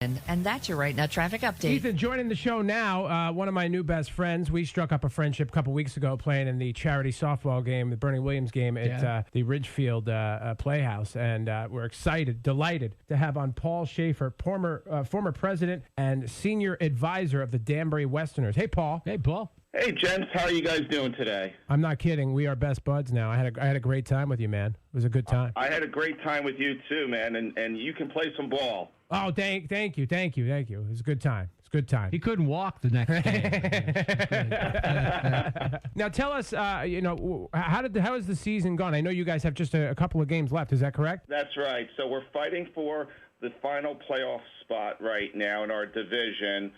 And that's your Right Now traffic update. Ethan joining the show now. One of my new best friends. We struck up a friendship a couple weeks ago playing in the charity softball game, the Bernie Williams game at the Ridgefield Playhouse. And we're excited, delighted to have on Paul Schaefer, former president and senior advisor of the Danbury Westerners. Hey, Paul. Hey, Paul. Hey, gents. How are you guys doing today? I'm not kidding. We are best buds now. I had a great time with you, man. It was a good time. I had a great time with you, too, man. And you can play some ball. Oh, thank you. It was a good time. He couldn't walk the next day. Now, tell us, how has the season gone? I know you guys have just a couple of games left. Is that correct? That's right. So we're fighting for the final playoff spot right now in our division.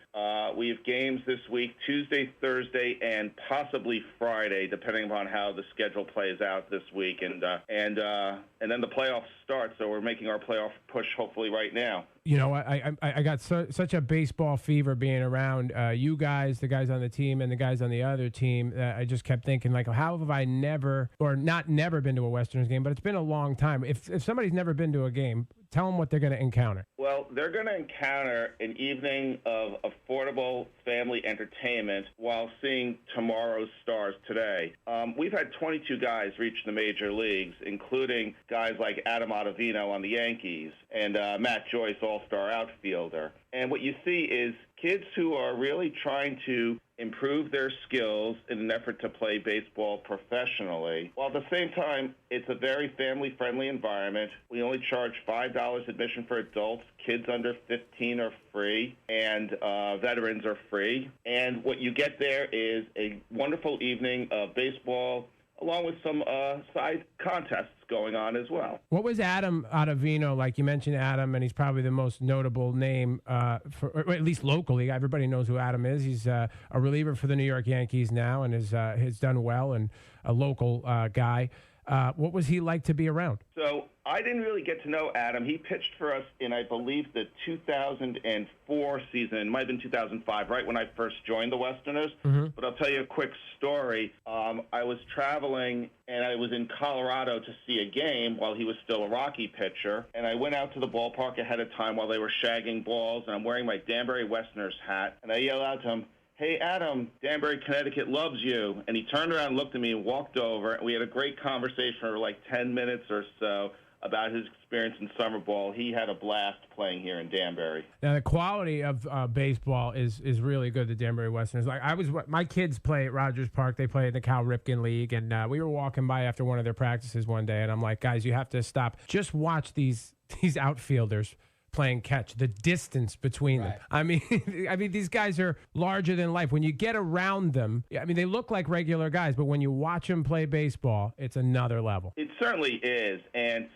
We have games this week, Tuesday, Thursday, and possibly Friday, depending upon how the schedule plays out this week. And then the playoffs start, so we're making our playoff push hopefully right now. You know, I got such a baseball fever being around you guys, the guys on the team, and the guys on the other team. I just kept thinking, like, how have I never been to a Westerners game? But it's been a long time. If somebody's never been to a game, tell them what they're going to encounter. Well, they're going to encounter an evening of affordable family entertainment while seeing tomorrow's stars today. We've had 22 guys reach the major leagues, including guys like Adam Ottavino on the Yankees and Matt Joyce, all-star outfielder. And what you see is kids who are really trying to improve their skills in an effort to play baseball professionally, while at the same time, it's a very family-friendly environment. We only charge $5 admission for adults. Kids under 15 are free, and veterans are free. And what you get there is a wonderful evening of baseball, along with some side contests going on as well. What was Adam Ottavino like? You mentioned Adam, and he's probably the most notable name, or at least locally. Everybody knows who Adam is. He's a reliever for the New York Yankees now and has done well, and a local guy. What was he like to be around? So I didn't really get to know Adam. He pitched for us in, I believe, the 2004 season. It might have been 2005, right when I first joined the Westerners. Mm-hmm. But I'll tell you a quick story. I was traveling, and I was in Colorado to see a game while he was still a Rocky pitcher. And I went out to the ballpark ahead of time while they were shagging balls, and I'm wearing my Danbury Westerners hat. And I yelled out to him, "Hey, Adam, Danbury, Connecticut loves you." And he turned around, looked at me, and walked over. And we had a great conversation for like 10 minutes or so about his experience in summer ball. He had a blast playing here in Danbury. Now, the quality of baseball is really good, the Danbury Westerners. My kids play at Rogers Park. They play in the Cal Ripken League, and we were walking by after one of their practices one day, and I'm like, guys, you have to stop. Just watch these outfielders playing catch, the distance between them. I mean, these guys are larger than life. When you get around them, they look like regular guys, but when you watch them play baseball, it's another level. It certainly is, and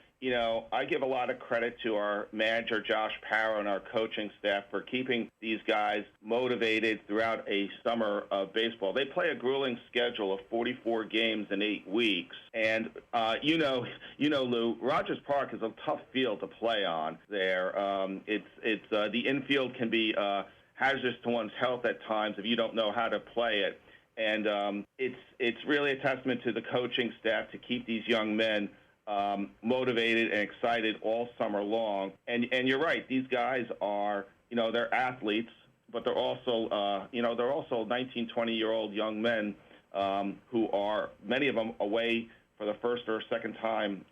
I give a lot of credit to our manager, Josh Parrow, and our coaching staff for keeping these guys motivated throughout a summer of baseball. They play a grueling schedule of 44 games in 8 weeks. And, Lou, Rogers Park is a tough field to play on there. The infield can be hazardous to one's health at times if you don't know how to play it. And it's really a testament to the coaching staff to keep these young men motivated and excited all summer long. And you're right, these guys are, they're athletes, but they're also, 19, 20-year-old young men who are, many of them, away for the first or second time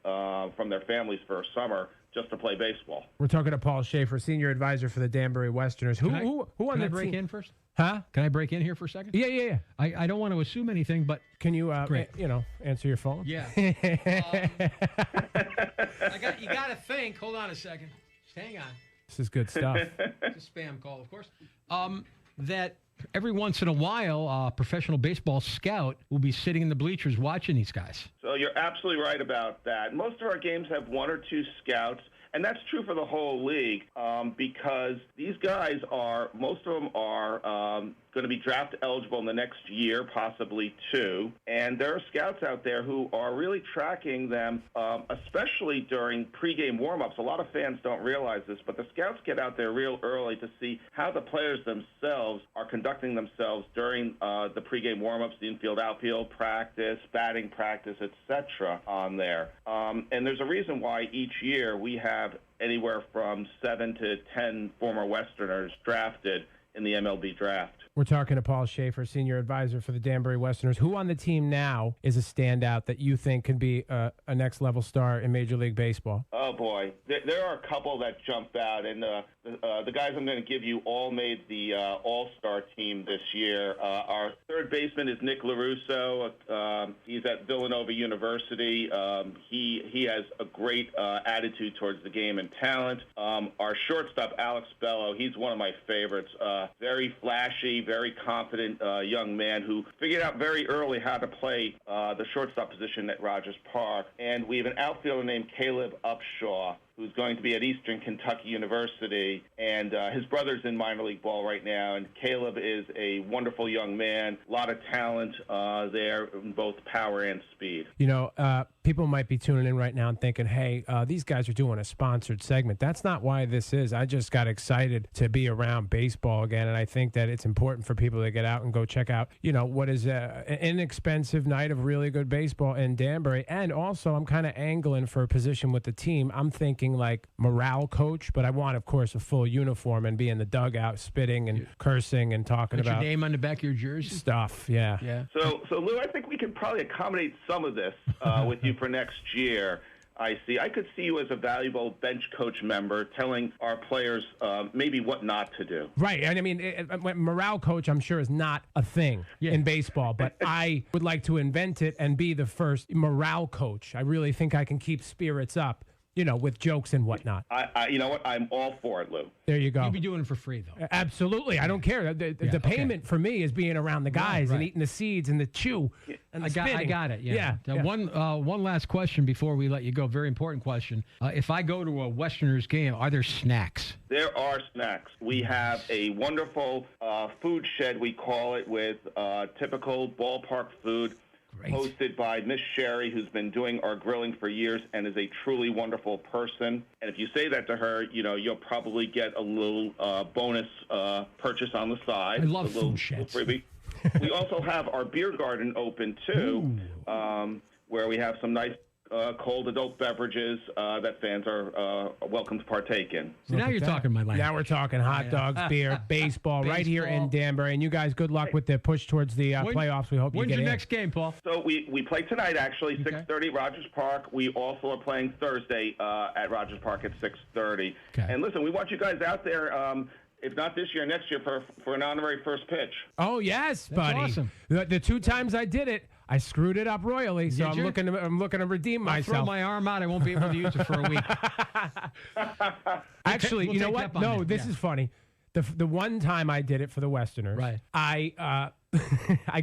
from their families for a summer just to play baseball. We're talking to Paul Schaefer, senior advisor for the Danbury Westerners. Who on the Can I break in first? Huh? Can I break in here for a second? Yeah. I don't want to assume anything, but can you, answer your phone? Yeah. You got to think. Hold on a second. Just hang on. This is good stuff. It's a spam call, of course. That every once in a while, a professional baseball scout will be sitting in the bleachers watching these guys. So you're absolutely right about that. Most of our games have one or two scouts. And that's true for the whole league because these guys most of them are going to be draft eligible in the next year, possibly two. And there are scouts out there who are really tracking them, especially during pregame warm-ups. A lot of fans don't realize this, but the scouts get out there real early to see how the players themselves are conducting themselves during the pregame warm-ups, the infield, outfield practice, batting practice, etc. on there. And there's a reason why each year we have anywhere from 7 to 10 former Westerners drafted in the MLB draft. We're talking to Paul Schaefer, senior advisor for the Danbury Westerners. Who on the team now is a standout that you think can be a next-level star in Major League Baseball? Oh, boy. There are a couple that jump out, and the guys I'm going to give you all made the All-Star team this year. Our third baseman is Nick LaRusso. He's at Villanova University. He has a great attitude towards the game and talent. Our shortstop, Alex Bello, he's one of my favorites. Very flashy, very confident young man who figured out very early how to play the shortstop position at Rogers Park. And we have an outfielder named Caleb Upshaw, who's going to be at Eastern Kentucky University, and his brother's in minor league ball right now, and Caleb is a wonderful young man, a lot of talent there in both power and speed. You know, people might be tuning in right now and thinking, hey, these guys are doing a sponsored segment. That's not why this is. I just got excited to be around baseball again, and I think that it's important for people to get out and go check out, you know, what is an inexpensive night of really good baseball in Danbury. And also, I'm kind of angling for a position with the team. I'm thinking like morale coach, but I want, of course, a full uniform and be in the dugout spitting and cursing and talking Put about your name on the back of your jersey stuff. Yeah. So Lou, I think we can probably accommodate some of this with you for next year. I could see you as a valuable bench coach member telling our players maybe what not to do. Right. And I mean, morale coach, I'm sure, is not a thing in baseball, but I would like to invent it and be the first morale coach. I really think I can keep spirits up, you know, with jokes and whatnot. You know what? I'm all for it, Lou. There you go. You'd be doing it for free, though. Absolutely. I don't care. The payment for me is being around the guys and eating the seeds and the chew and the spitting. I got it. Yeah. One last question before we let you go. Very important question. If I go to a Westerners game, are there snacks? There are snacks. We have a wonderful food shed, we call it, with typical ballpark food. Great. Hosted by Miss Sherry, who's been doing our grilling for years and is a truly wonderful person. And if you say that to her, you know, you'll probably get a little bonus purchase on the side. I love food sheds. We also have our beer garden open, too, where we have some nice cold adult beverages that fans are welcome to partake in. So now you're talking my language. Now we're talking hot dogs, beer, baseball, right here in Danbury. And you guys, good luck with the push towards the playoffs. We hope you get in. When's your next game, Paul? So we play tonight, actually, 6:30 Rogers Park. We also are playing Thursday at Rogers Park at 6:30. Okay. And listen, we want you guys out there. If not this year, next year for an honorary first pitch. Oh yes, buddy! That's awesome. The two times I did it, I screwed it up royally. So I'm looking to redeem myself. I'll throw my arm out. I won't be able to use it for a week. Actually, you know what? No, this is funny. The one time I did it for the Westerners, right? I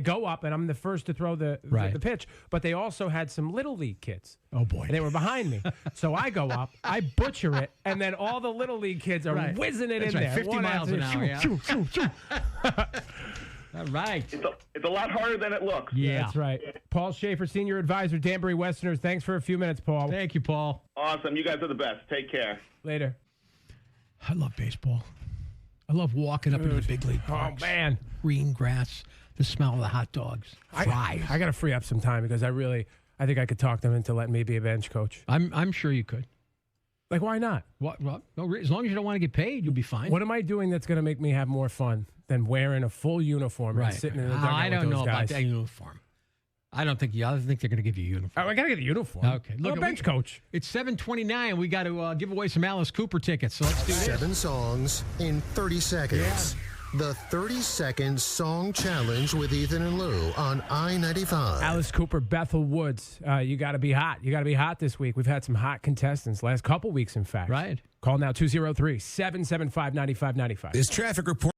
go up and I'm the first to throw the pitch, but they also had some little league kids. Oh boy, and they were behind me. So I go up, I butcher it, and then all the little league kids are whizzing it in there, 50 miles an hour. All right. It's a lot harder than it looks. Yeah, that's right. Paul Schaefer, senior advisor, Danbury Westerners. Thanks for a few minutes, Paul. Thank you, Paul. Awesome. You guys are the best. Take care. Later. I love baseball. I love walking up into the big league parks. Oh, man. Green grass, the smell of the hot dogs, fries. I got to free up some time because I think I could talk them into letting me be a bench coach. I'm sure you could. Like, why not? What? No, as long as you don't want to get paid, you'll be fine. What am I doing that's going to make me have more fun than wearing a full uniform and sitting in the dugout I don't with those know guys? about that uniform. I don't think they're going to give you a uniform. Oh, I got to get a uniform. Okay. Look, a bench coach. It's 7:29. We got to give away some Alice Cooper tickets. So let's do this. 7 songs in 30 seconds. Yeah. The 30-second song challenge with Ethan and Lou on I-95. Alice Cooper, Bethel Woods. You got to be hot. You got to be hot this week. We've had some hot contestants last couple weeks, in fact. Right. Call now 203-775-9595. This traffic report.